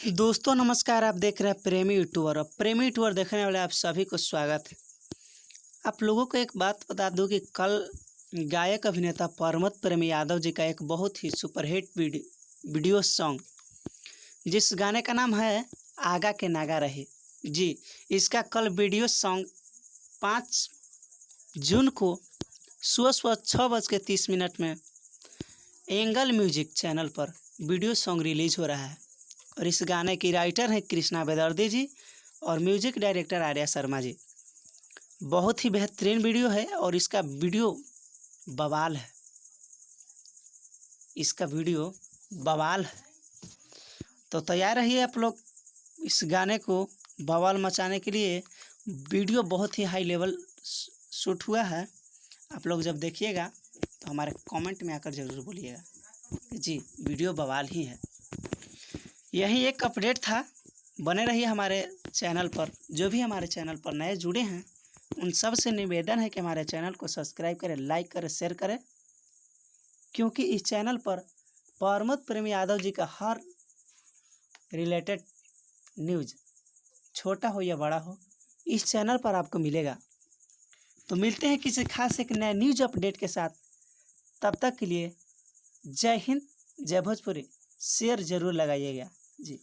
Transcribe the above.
दोस्तों नमस्कार। आप देख रहे हैं प्रेमी यूट्यूबर। और प्रेमी यूट्यूबर देखने वाले आप सभी को स्वागत है। आप लोगों को एक बात बता दूं कि कल गायक अभिनेता प्रमोद प्रेमी यादव जी का एक बहुत ही सुपरहिट वीडियो सॉन्ग, जिस गाने का नाम है आगा के नागा रहे जी, इसका कल वीडियो सॉन्ग 5 जून को सुबह सुबह 6:30 में एंगल म्यूजिक चैनल पर वीडियो सॉन्ग रिलीज हो रहा है। और इस गाने की राइटर हैं कृष्णा बेदर्दी जी और म्यूजिक डायरेक्टर आर्या शर्मा जी। बहुत ही बेहतरीन वीडियो है और इसका वीडियो बवाल है। इसका वीडियो बवाल है, तो तैयार रहिए आप लोग इस गाने को बवाल मचाने के लिए। वीडियो बहुत ही हाई लेवल शूट हुआ है। आप लोग जब देखिएगा तो हमारे कमेंट में आकर ज़रूर बोलिएगा जी, वीडियो बवाल ही है। यही एक अपडेट था। बने रहिए हमारे चैनल पर। जो भी हमारे चैनल पर नए जुड़े हैं उन सब से निवेदन है कि हमारे चैनल को सब्सक्राइब करें, लाइक करें, शेयर करें, क्योंकि इस चैनल पर प्रमोद प्रेमी यादव जी का हर रिलेटेड न्यूज़, छोटा हो या बड़ा हो, इस चैनल पर आपको मिलेगा। तो मिलते हैं किसी खास एक नए न्यूज़ अपडेट के साथ। तब तक के लिए जय हिंद, जय भोजपुरी। शेयर ज़रूर लगाइएगा जी।